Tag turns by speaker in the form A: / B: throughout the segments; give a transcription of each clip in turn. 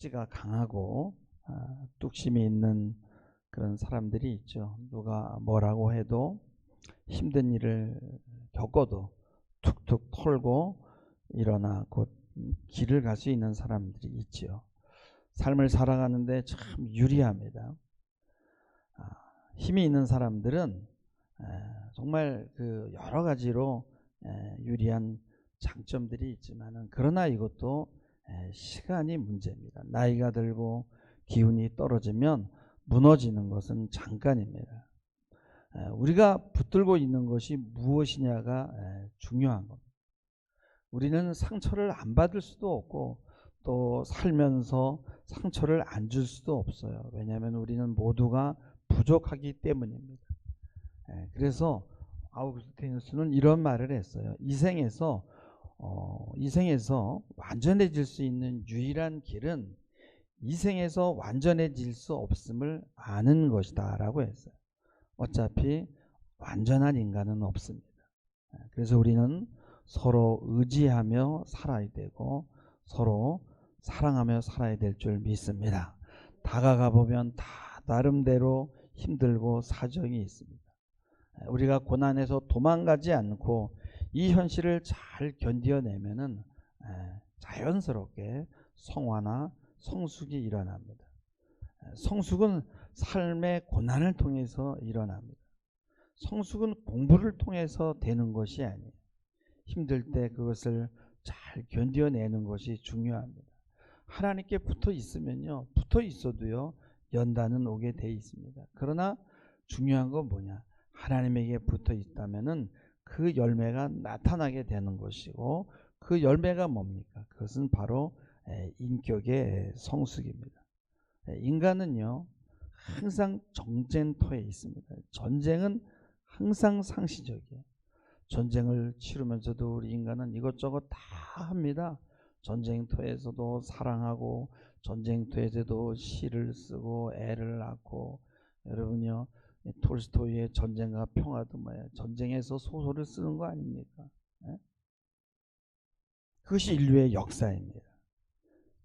A: 투지가 강하고 뚝심이 있는 그런 사람들이 있죠. 누가 뭐라고 해도 힘든 일을 겪어도 툭툭 털고 일어나 곧 길을 갈 수 있는 사람들이 있지요. 삶을 살아가는데 참 유리합니다. 힘이 있는 사람들은 정말 그 여러 가지로 유리한 장점들이 있지만은 그러나 이것도 시간이 문제입니다. 나이가 들고 기운이 떨어지면 무너지는 것은 잠깐입니다. 우리가 붙들고 있는 것이 무엇이냐가 중요한 겁니다. 우리는 상처를 안 받을 수도 없고 또 살면서 상처를 안 줄 수도 없어요. 왜냐하면 우리는 모두가 부족하기 때문입니다. 그래서 아우구스티누스는 이런 말을 했어요. 이 생에서 완전해질 수 있는 유일한 길은 이 생에서 완전해질 수 없음을 아는 것이다 라고 했어요. 어차피 완전한 인간은 없습니다. 그래서 우리는 서로 의지하며 살아야 되고 서로 사랑하며 살아야 될 줄 믿습니다. 다가가 보면 다 나름대로 힘들고 사정이 있습니다. 우리가 고난에서 도망가지 않고 이 현실을 잘 견뎌내면은 자연스럽게 성화나 성숙이 일어납니다. 성숙은 삶의 고난을 통해서 일어납니다. 성숙은 공부를 통해서 되는 것이 아니에요. 힘들 때 그것을 잘 견뎌내는 것이 중요합니다. 하나님께 붙어 있으면요, 붙어 있어도요 연단은 오게 돼 있습니다. 그러나 중요한 건 뭐냐? 하나님에게 붙어 있다면은 그 열매가 나타나게 되는 것이고 그 열매가 뭡니까? 그것은 바로 인격의 성숙입니다. 인간은요 항상 전쟁터에 있습니다. 전쟁은 항상 상시적이에요. 전쟁을 치르면서도 우리 인간은 이것저것 다 합니다. 전쟁터에서도 사랑하고 전쟁터에서도 시를 쓰고 애를 낳고 여러분요 톨스토이의 전쟁과 평화도 뭐예요? 전쟁에서 소설을 쓰는 거 아닙니까? 그것이 인류의 역사입니다.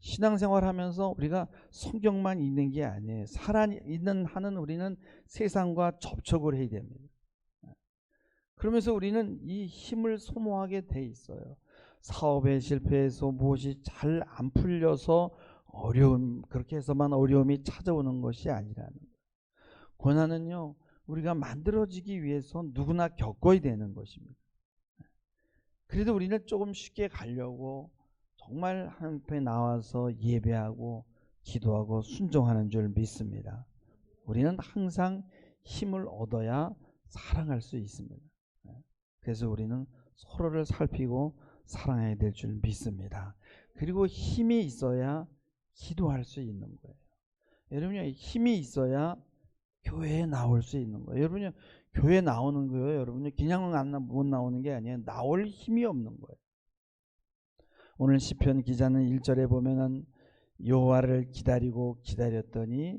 A: 신앙생활하면서 우리가 성경만 읽는 게 아니에요. 살아있는 한은 우리는 세상과 접촉을 해야 됩니다. 그러면서 우리는 이 힘을 소모하게 돼 있어요. 사업에 실패해서 무엇이 잘 안 풀려서 그렇게 해서만 어려움이 찾아오는 것이 아니라는 거예요. 고난은요 우리가 만들어지기 위해서 누구나 겪어야 되는 것입니다. 그래도 우리는 조금 쉽게 가려고 정말 하나님 앞에 나와서 예배하고 기도하고 순종하는 줄 믿습니다. 우리는 항상 힘을 얻어야 사랑할 수 있습니다. 그래서 우리는 서로를 살피고 사랑해야 될 줄 믿습니다. 그리고 힘이 있어야 기도할 수 있는 거예요. 여러분요 힘이 있어야 교회에 나올 수 있는 거예요. 여러분요 교회 나오는 거예요. 여러분요 그냥 못 나오는 게 아니에요. 나올 힘이 없는 거예요. 오늘 시편 기자는 1절에 보면은 여호와를 기다리고 기다렸더니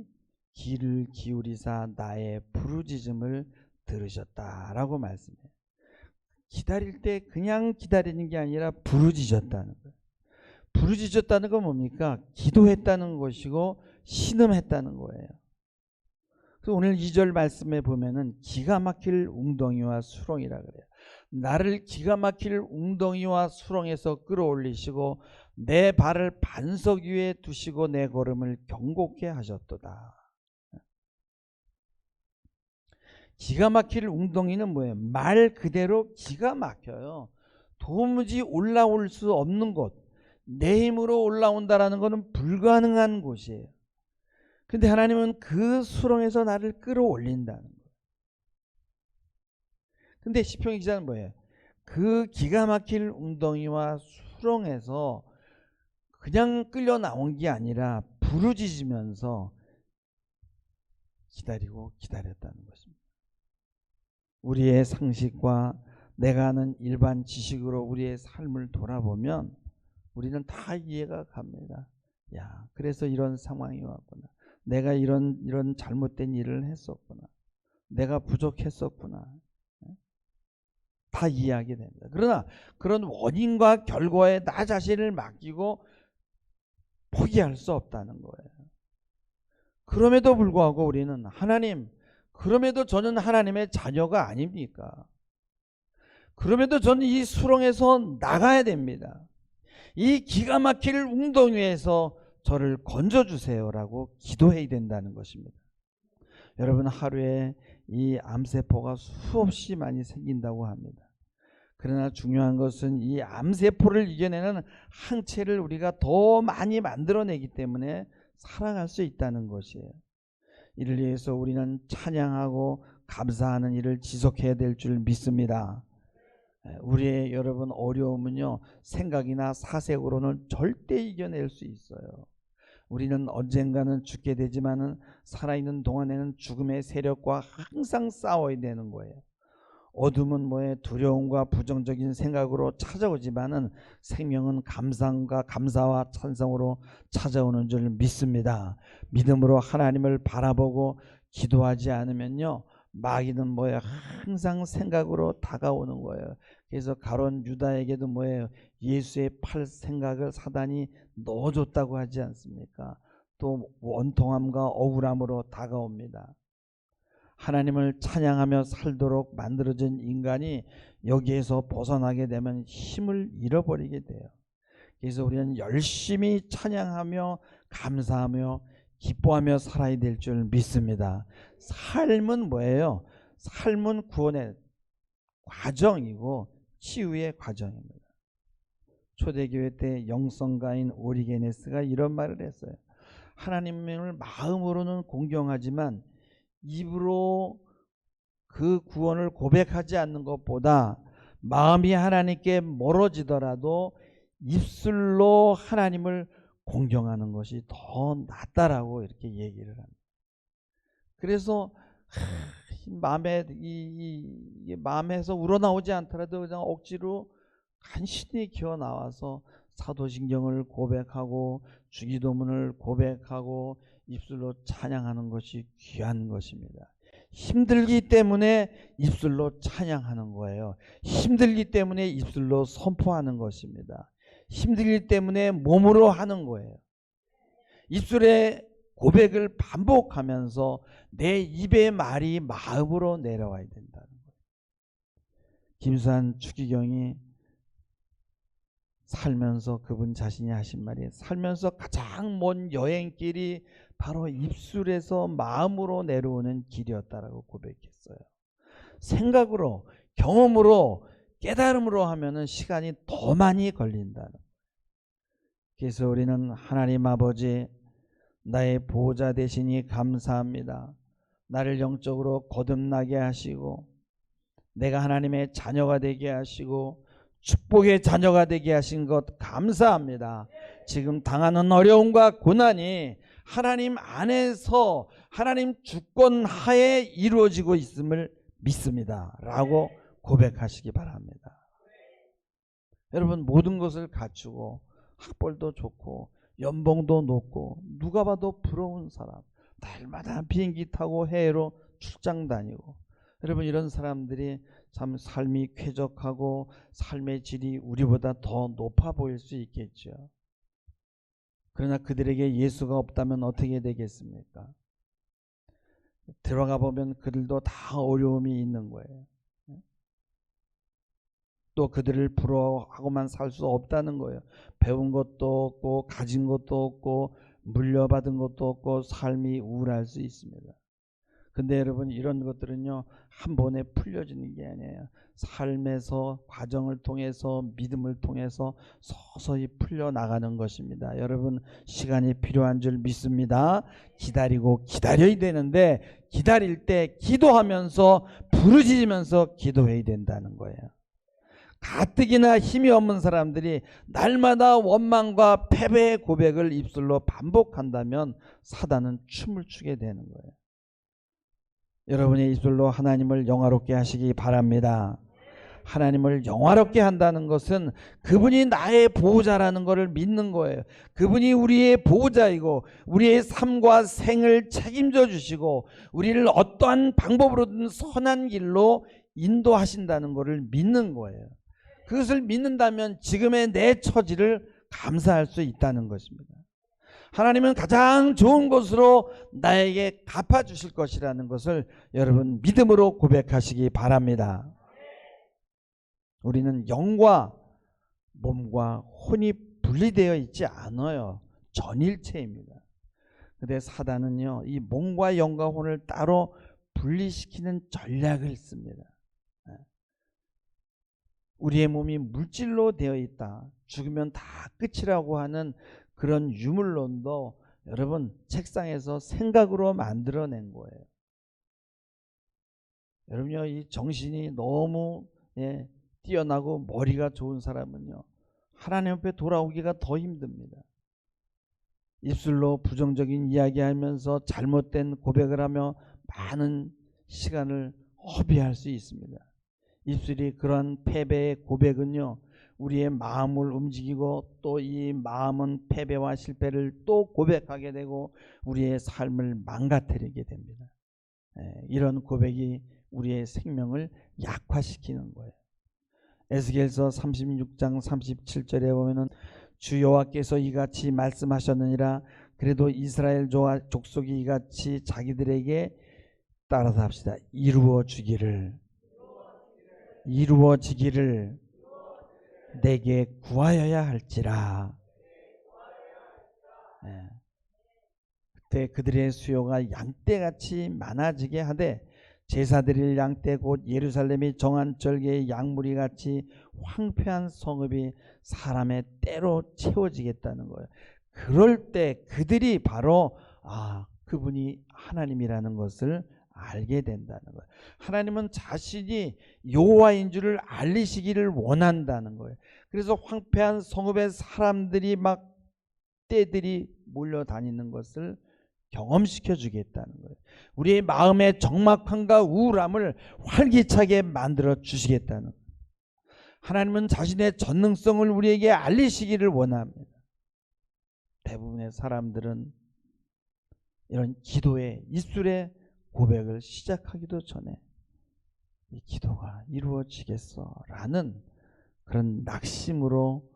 A: 귀를 기울이사 나의 부르짖음을 들으셨다라고 말씀해요. 기다릴 때 그냥 기다리는 게 아니라 부르짖었다는 거예요. 부르짖었다는 건 뭡니까? 기도했다는 것이고 신음했다는 거예요. 그래서 오늘 2절 말씀에 보면은 기가 막힐 웅덩이와 수렁이라 그래요. 나를 기가 막힐 웅덩이와 수렁에서 끌어올리시고 내 발을 반석 위에 두시고 내 걸음을 경고케 하셨도다. 기가 막힐 웅덩이는 뭐예요? 말 그대로 기가 막혀요. 도무지 올라올 수 없는 곳, 내 힘으로 올라온다라는 것은 불가능한 곳이에요. 근데 하나님은 그 수렁에서 나를 끌어올린다는 거예요. 근데 시편 기자는 뭐예요? 그 기가 막힐 웅덩이와 수렁에서 그냥 끌려 나온 게 아니라 부르짖으면서 기다리고 기다렸다는 것입니다. 우리의 상식과 내가 아는 일반 지식으로 우리의 삶을 돌아보면 우리는 다 이해가 갑니다. 야, 그래서 이런 상황이 왔구나. 내가 이런 잘못된 일을 했었구나. 내가 부족했었구나. 다 이해하게 됩니다. 그러나 그런 원인과 결과에 나 자신을 맡기고 포기할 수 없다는 거예요. 그럼에도 불구하고 우리는 하나님, 그럼에도 저는 하나님의 자녀가 아닙니까? 그럼에도 저는 이 수렁에서 나가야 됩니다. 이 기가 막힐 웅덩이에서 저를 건져주세요라고 기도해야 된다는 것입니다. 여러분, 하루에 이 암세포가 수없이 많이 생긴다고 합니다. 그러나 중요한 것은 이 암세포를 이겨내는 항체를 우리가 더 많이 만들어내기 때문에 살아갈 수 있다는 것이에요. 이를 위해서 우리는 찬양하고 감사하는 일을 지속해야 될 줄 믿습니다. 우리의 여러분 어려움은요, 생각이나 사색으로는 절대 이겨낼 수 있어요. 우리는 언젠가는 죽게 되지만은 살아있는 동안에는 죽음의 세력과 항상 싸워야 되는 거예요. 어둠은 뭐에 두려움과 부정적인 생각으로 찾아오지만은 생명은 감사와 찬송으로 찾아오는 줄 믿습니다. 믿음으로 하나님을 바라보고 기도하지 않으면요, 마귀는 뭐예요? 항상 생각으로 다가오는 거예요. 그래서 가룟 유다에게도 뭐예요? 예수의 팔 생각을 사단이 넣어줬다고 하지 않습니까? 또 원통함과 억울함으로 다가옵니다. 하나님을 찬양하며 살도록 만들어진 인간이 여기에서 벗어나게 되면 힘을 잃어버리게 돼요. 그래서 우리는 열심히 찬양하며 감사하며 기뻐하며 살아야 될 줄 믿습니다. 삶은 뭐예요? 삶은 구원의 과정이고 치유의 과정입니다. 초대교회 때 영성가인 오리게네스가 이런 말을 했어요. 하나님을 마음으로는 공경하지만 입으로 그 구원을 고백하지 않는 것보다 마음이 하나님께 멀어지더라도 입술로 하나님을 공경하는 것이 더 낫다라고 이렇게 얘기를 합니다. 그래서 마음에서 우러나오지 않더라도 그냥 억지로 간신히 기어 나와서 사도신경을 고백하고 주기도문을 고백하고 입술로 찬양하는 것이 귀한 것입니다. 힘들기 때문에 입술로 찬양하는 거예요. 힘들기 때문에 입술로 선포하는 것입니다. 힘들기 때문에 몸으로 하는 거예요. 입술의 고백을 반복하면서 내 입의 말이 마음으로 내려와야 된다는 거예요. 김수환 추기경이 살면서 그분 자신이 하신 말이, 살면서 가장 먼 여행길이 바로 입술에서 마음으로 내려오는 길이었다라고 고백했어요. 생각으로, 경험으로, 깨달음으로 하면은 시간이 더 많이 걸린다는 거예요. 그래서 우리는 하나님 아버지, 나의 보호자 되시니 감사합니다. 나를 영적으로 거듭나게 하시고 내가 하나님의 자녀가 되게 하시고 축복의 자녀가 되게 하신 것 감사합니다. 지금 당하는 어려움과 고난이 하나님 안에서 하나님 주권 하에 이루어지고 있음을 믿습니다 라고 고백하시기 바랍니다. 여러분, 모든 것을 갖추고 학벌도 좋고 연봉도 높고 누가 봐도 부러운 사람, 날마다 비행기 타고 해외로 출장 다니고, 여러분, 이런 사람들이 참 삶이 쾌적하고 삶의 질이 우리보다 더 높아 보일 수 있겠죠. 그러나 그들에게 예수가 없다면 어떻게 되겠습니까? 들어가 보면 그들도 다 어려움이 있는 거예요. 또 그들을 부러워하고만 살 수 없다는 거예요. 배운 것도 없고 가진 것도 없고 물려받은 것도 없고 삶이 우울할 수 있습니다. 근데 여러분, 이런 것들은요, 한 번에 풀려지는 게 아니에요. 삶에서 과정을 통해서 믿음을 통해서 서서히 풀려나가는 것입니다. 여러분, 시간이 필요한 줄 믿습니다. 기다리고 기다려야 되는데 기다릴 때 기도하면서 부르짖으면서 기도해야 된다는 거예요. 가뜩이나 힘이 없는 사람들이 날마다 원망과 패배의 고백을 입술로 반복한다면 사단은 춤을 추게 되는 거예요. 여러분의 입술로 하나님을 영화롭게 하시기 바랍니다. 하나님을 영화롭게 한다는 것은 그분이 나의 보호자라는 것을 믿는 거예요. 그분이 우리의 보호자이고 우리의 삶과 생을 책임져 주시고 우리를 어떠한 방법으로든 선한 길로 인도하신다는 것을 믿는 거예요. 그것을 믿는다면 지금의 내 처지를 감사할 수 있다는 것입니다. 하나님은 가장 좋은 것으로 나에게 갚아주실 것이라는 것을 여러분 믿음으로 고백하시기 바랍니다. 우리는 영과 몸과 혼이 분리되어 있지 않아요. 전일체입니다. 근데 사단은요, 이 몸과 영과 혼을 따로 분리시키는 전략을 씁니다. 우리의 몸이 물질로 되어 있다, 죽으면 다 끝이라고 하는 그런 유물론도 여러분 책상에서 생각으로 만들어낸 거예요. 여러분요, 이 정신이 너무 뛰어나고 머리가 좋은 사람은요, 하나님 앞에 돌아오기가 더 힘듭니다. 입술로 부정적인 이야기하면서 잘못된 고백을 하며 많은 시간을 허비할 수 있습니다. 입술이 그러한 패배의 고백은요, 우리의 마음을 움직이고 또 이 마음은 패배와 실패를 또 고백하게 되고 우리의 삶을 망가뜨리게 됩니다. 이런 고백이 우리의 생명을 약화시키는 거예요. 에스겔서 36장 37절에 보면은 주 여호와께서 이같이 말씀하셨느니라. 그래도 이스라엘 족속이 이같이 자기들에게 따라서 합시다. 이루어지기를 내게 구하여야 할지라. 그때 그들의 수요가 양떼같이 많아지게 하되 제사 드릴 양떼 곧 예루살렘이 정한 절개의 양무리같이 황폐한 성읍이 사람의 때로 채워지겠다는 거예요. 그럴 때 그들이 바로 그분이 하나님이라는 것을 알게 된다는 거예요. 하나님은 자신이 여호와인 줄을 알리시기를 원한다는 거예요. 그래서 황폐한 성읍에 사람들이 막 떼들이 몰려다니는 것을 경험시켜 주겠다는 거예요. 우리의 마음의 적막함과 우울함을 활기차게 만들어 주시겠다는 거예요. 하나님은 자신의 전능성을 우리에게 알리시기를 원합니다. 대부분의 사람들은 이런 기도의 입술의 고백을 시작하기도 전에 이 기도가 이루어지겠어 라는 그런 낙심으로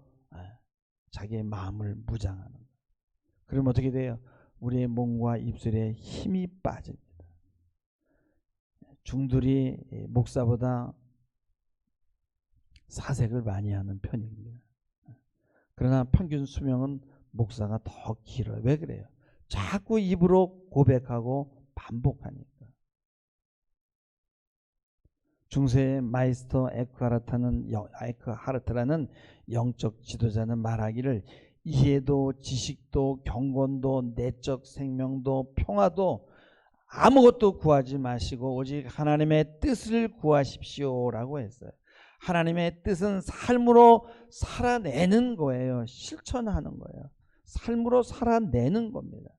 A: 자기의 마음을 무장하는 거예요. 그럼 어떻게 돼요? 우리의 몸과 입술에 힘이 빠집니다. 중들이 목사보다 사색을 많이 하는 편입니다. 그러나 평균 수명은 목사가 더 길어요. 왜 그래요? 자꾸 입으로 고백하고 반복하니까. 중세의 마이스터 에크하르트라는 영적 지도자는 말하기를 이해도 지식도 경건도 내적 생명도 평화도 아무것도 구하지 마시고 오직 하나님의 뜻을 구하십시오라고 했어요. 하나님의 뜻은 삶으로 살아내는 거예요. 실천하는 거예요. 삶으로 살아내는 겁니다.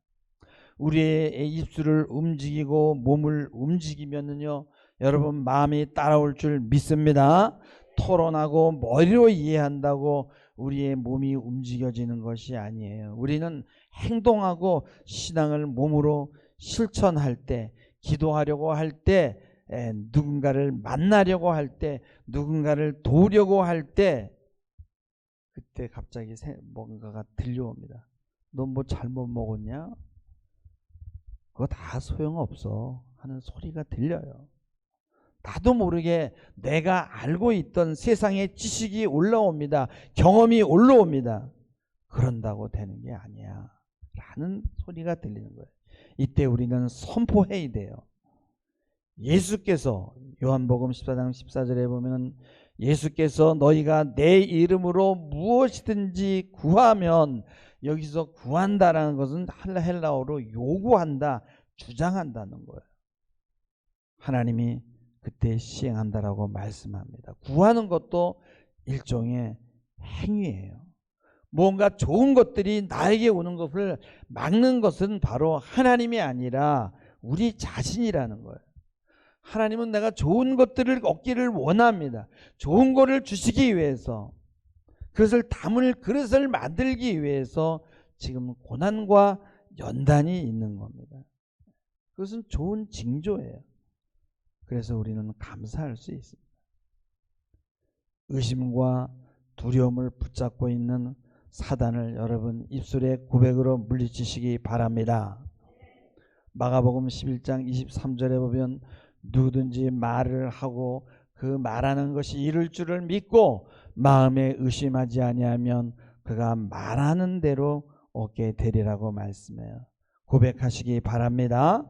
A: 우리의 입술을 움직이고 몸을 움직이면요, 여러분 마음이 따라올 줄 믿습니다. 토론하고 머리로 이해한다고 우리의 몸이 움직여지는 것이 아니에요. 우리는 행동하고 신앙을 몸으로 실천할 때, 기도하려고 할 때, 누군가를 만나려고 할 때, 누군가를 도우려고 할 때, 그때 갑자기 뭔가가 들려옵니다. 너 뭐 잘못 먹었냐? 그거 다 소용없어 하는 소리가 들려요. 나도 모르게 내가 알고 있던 세상의 지식이 올라옵니다. 경험이 올라옵니다. 그런다고 되는 게 아니야 라는 소리가 들리는 거예요. 이때 우리는 선포해야 돼요. 예수께서 요한복음 14장 14절에 보면 예수께서 너희가 내 이름으로 무엇이든지 구하면, 여기서 구한다라는 것은 헬라어로 요구한다, 주장한다는 거예요. 하나님이 그때 시행한다라고 말씀합니다. 구하는 것도 일종의 행위예요. 뭔가 좋은 것들이 나에게 오는 것을 막는 것은 바로 하나님이 아니라 우리 자신이라는 거예요. 하나님은 내가 좋은 것들을 얻기를 원합니다. 좋은 것을 주시기 위해서, 그것을 담을 그릇을 만들기 위해서 지금 고난과 연단이 있는 겁니다. 그것은 좋은 징조예요. 그래서 우리는 감사할 수 있습니다. 의심과 두려움을 붙잡고 있는 사단을 여러분 입술의 고백으로 물리치시기 바랍니다. 마가복음 11장 23절에 보면 누구든지 말을 하고 그 말하는 것이 이룰 줄을 믿고 마음에 의심하지 아니하면 그가 말하는 대로 얻게 되리라고 말씀해요. 고백하시기 바랍니다.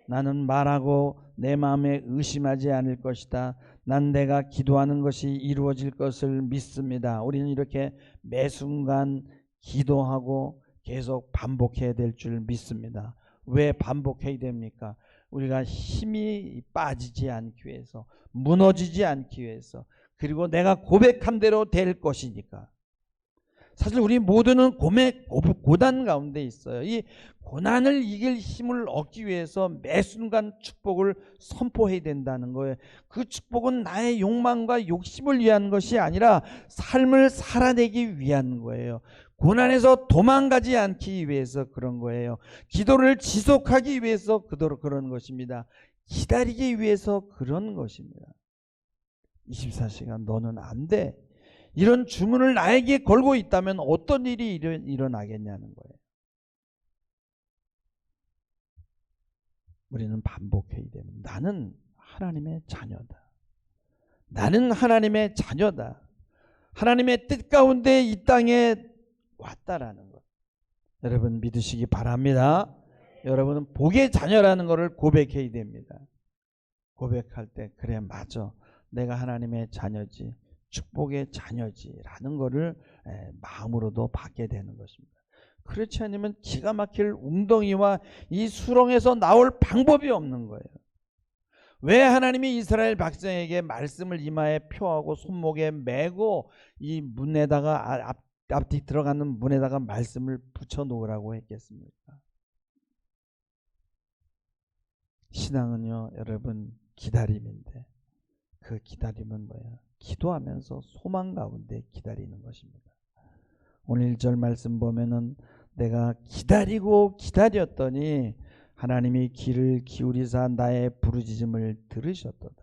A: 나는 말하고 내 마음에 의심하지 않을 것이다. 난 내가 기도하는 것이 이루어질 것을 믿습니다. 우리는 이렇게 매 순간 기도하고 계속 반복해야 될 줄 믿습니다. 왜 반복해야 됩니까? 우리가 힘이 빠지지 않기 위해서, 무너지지 않기 위해서, 그리고 내가 고백한 대로 될 것이니까. 사실 우리 모두는 고난 가운데 있어요. 이 고난을 이길 힘을 얻기 위해서 매 순간 축복을 선포해야 된다는 거예요. 그 축복은 나의 욕망과 욕심을 위한 것이 아니라 삶을 살아내기 위한 거예요. 고난에서 도망가지 않기 위해서 그런 거예요. 기도를 지속하기 위해서 그런 것입니다. 기다리기 위해서 그런 것입니다. 24시간 너는 안 돼. 이런 주문을 나에게 걸고 있다면 어떤 일이 일어나겠냐는 거예요. 우리는 반복해야 됩니다. 나는 하나님의 자녀다. 나는 하나님의 자녀다. 하나님의 뜻 가운데 이 땅에 왔다라는 것. 여러분 믿으시기 바랍니다. 여러분은 복의 자녀라는 것을 고백해야 됩니다. 고백할 때 그래 맞아. 내가 하나님의 자녀지. 축복의 자녀지라는 것을 마음으로도 받게 되는 것입니다. 그렇지 않으면 기가 막힐 웅덩이와 이 수렁에서 나올 방법이 없는 거예요. 왜 하나님이 이스라엘 백성에게 말씀을 이마에 표하고 손목에 메고 이 문에다가 앞뒤 들어가는 문에다가 말씀을 붙여 놓으라고 했겠습니까? 신앙은요 여러분 기다림인데 그 기다림은 뭐예요? 기도하면서 소망 가운데 기다리는 것입니다. 오늘 1절 말씀 보면은 내가 기다리고 기다렸더니 하나님이 귀를 기울이사 나의 부르짖음을 들으셨도다.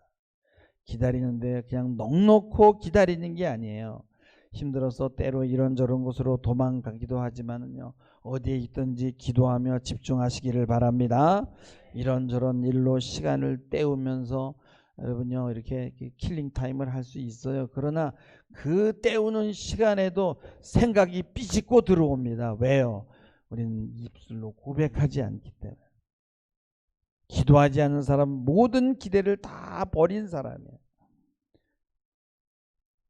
A: 기다리는데 그냥 넋놓고 기다리는 게 아니에요. 힘들어서 때로 이런저런 곳으로 도망가기도 하지만은요 어디에 있든지 기도하며 집중하시기를 바랍니다. 이런저런 일로 시간을 때우면서 여러분요 이렇게 킬링 타임을 할 수 있어요. 그러나 그 때우는 시간에도 생각이 삐짓고 들어옵니다. 왜요? 우리는 입술로 고백하지 않기 때문에. 기도하지 않는 사람 모든 기대를 다 버린 사람이에요.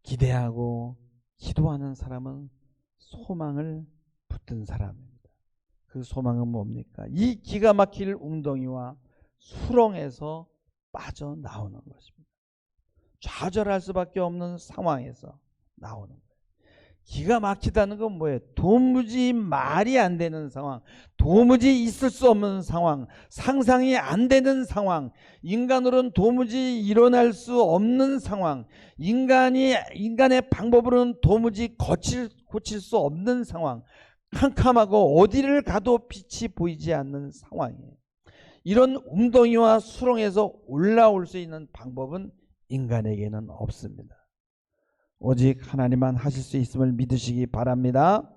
A: 기대하고 기도하는 사람은 소망을 붙든 사람입니다. 그 소망은 뭡니까? 이 기가 막힐 웅덩이와 수렁에서 빠져나오는 것입니다. 좌절할 수밖에 없는 상황에서 나오는 거예요. 기가 막히다는 건 뭐예요? 도무지 말이 안 되는 상황, 도무지 있을 수 없는 상황, 상상이 안 되는 상황, 인간으로는 도무지 일어날 수 없는 상황, 인간의 방법으로는 도무지 고칠 수 없는 상황, 캄캄하고 어디를 가도 빛이 보이지 않는 상황이에요. 이런 웅덩이와 수렁에서 올라올 수 있는 방법은 인간에게는 없습니다. 오직 하나님만 하실 수 있음을 믿으시기 바랍니다.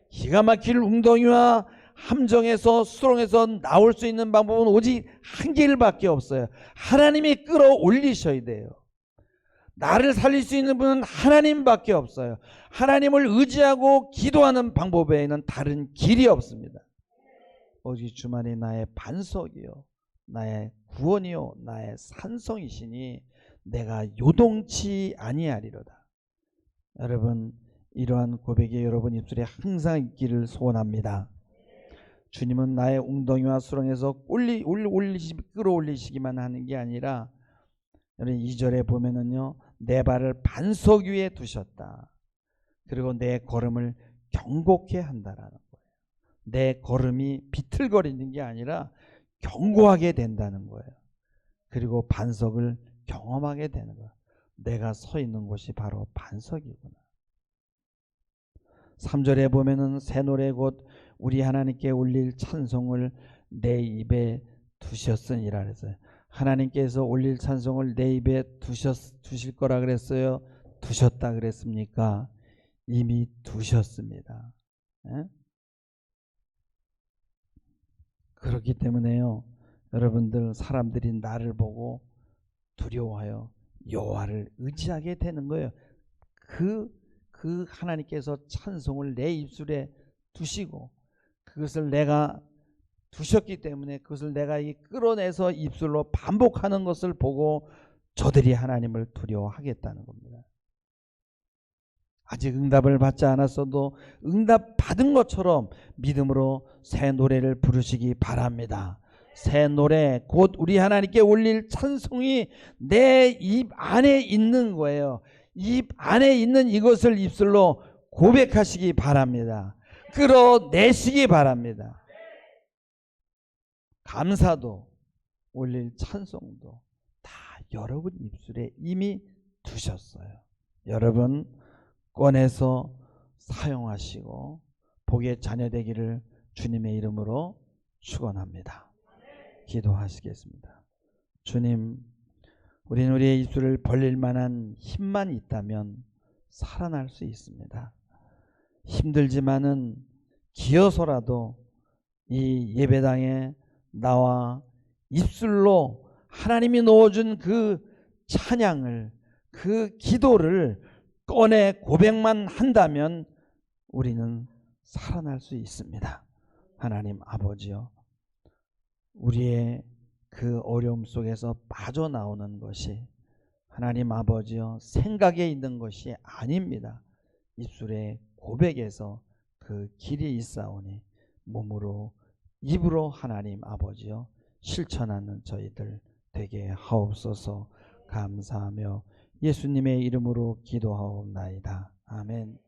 A: 기가 막힐 웅덩이와 함정에서 수렁에서 나올 수 있는 방법은 오직 한 길밖에 없어요. 하나님이 끌어올리셔야 돼요. 나를 살릴 수 있는 분은 하나님밖에 없어요. 하나님을 의지하고 기도하는 방법 외에는 다른 길이 없습니다. 오직 주만이 나의 반석이요 나의 구원이요 나의 산성이시니 내가 요동치 아니하리로다. 여러분 이러한 고백이 여러분 입술에 항상 있기를 소원합니다. 주님은 나의 웅덩이와 수렁에서 끌어올리시기만 하는 게 아니라 여러분 2절에 보면은요 내 발을 반석 위에 두셨다. 그리고 내 걸음을 경고케 한다라는 거예요. 내 걸음이 비틀거리는 게 아니라 견고하게 된다는 거예요. 그리고 반석을 경험하게 되는 거예요. 내가 서 있는 곳이 바로 반석이구나. 3절에 보면은 새 노래 곧 우리 하나님께 올릴 찬송을 내 입에 두셨으니라 그랬어요. 하나님께서 올릴 찬송을 내 입에 두실 거라 그랬어요? 두셨다 그랬습니까? 이미 두셨습니다. 예? 그렇기 때문에요, 여러분들, 사람들이 나를 보고 두려워하여 여호와를 의지하게 되는 거예요. 그 하나님께서 찬송을 내 입술에 두시고, 그것을 내가 두셨기 때문에 그것을 내가 끌어내서 입술로 반복하는 것을 보고 저들이 하나님을 두려워하겠다는 겁니다. 아직 응답을 받지 않았어도 응답 받은 것처럼 믿음으로 새 노래를 부르시기 바랍니다. 새 노래, 곧 우리 하나님께 올릴 찬송이 내 입 안에 있는 거예요. 입 안에 있는 이것을 입술로 고백하시기 바랍니다. 끌어내시기 바랍니다. 감사도 올릴 찬송도 다 여러분 입술에 이미 두셨어요. 여러분 꺼내서 사용하시고 복의 자녀 되기를 주님의 이름으로 축원합니다. 기도하시겠습니다. 주님, 우리는 우리의 입술을 벌릴 만한 힘만 있다면 살아날 수 있습니다. 힘들지만은 기어서라도 이 예배당에 나와 입술로 하나님이 넣어준 그 찬양을, 그 기도를 꺼내 고백만 한다면 우리는 살아날 수 있습니다. 하나님 아버지요, 우리의 그 어려움 속에서 빠져나오는 것이 하나님 아버지요 생각에 있는 것이 아닙니다. 입술의 고백에서 그 길이 있사오니 몸으로 입으로 하나님 아버지요 실천하는 저희들 되게 하옵소서. 감사하며 예수님의 이름으로 기도하옵나이다. 아멘.